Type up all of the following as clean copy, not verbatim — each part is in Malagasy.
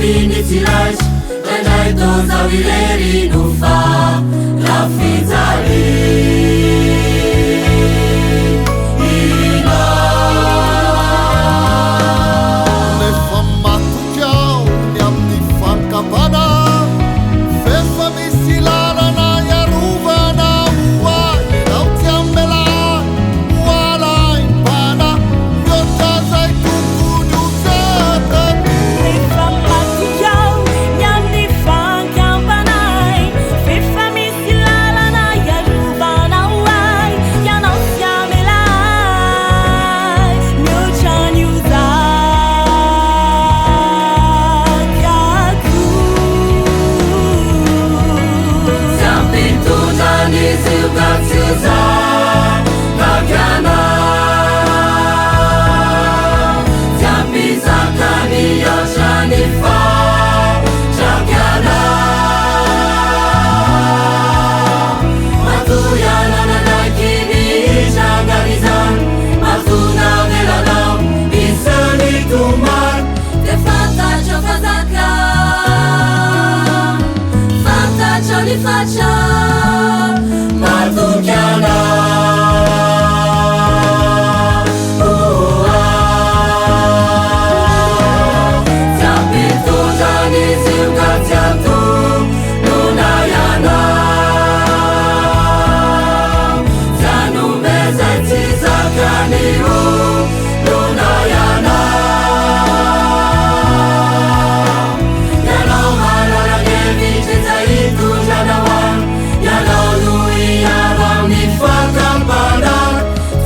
minitsirash Randraito zavileri nufa Rafizali Nefa matokyao ny amin'ny fankapana Fefa misy lalana iarovana hoay Ianao ty ambelany hoalainy bana Mihoatra zay tokony ho zatany Rehefa matokyao ny amin'ny fankampanay Rehefa misy lalana iarovana hoay Ianao sy amelay mihoatra ny ho zakako Zampitondran'ny ziogatsioza Kakiana Zampizakany otrany fatrakiana Matoyana nanaky ny hitrangarizany Matona velanao isan'ny tomary De fantatrao fazaka Fantatrao ny fatra Matokiana Zampitondran'ny ziogatsiato Nonayana Zanomezay tsy zakany io Nonayana Ianao malalany hevitry zay hitondranao any Ianao no hiaro amin'ny fakampana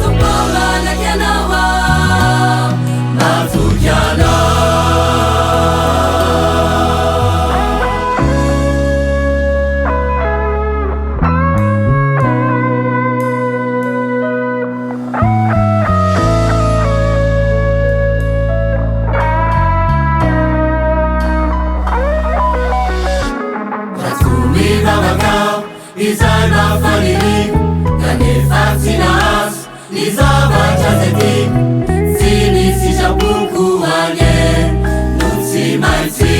Tombomanaky ianao Matokiana Ratsumivavakao izay mafaniriko Kanefa tsy nahazo ny zavatra zay tiako Tsy nisy sitrapoko anye no tsy maintsy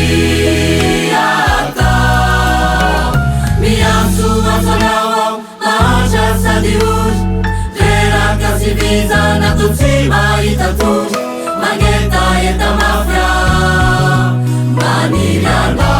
atao Miantso anao aho mahatra sady ory Reraka sy vizana to tsy mahita tory Magnetaeta mafy aho maniry anao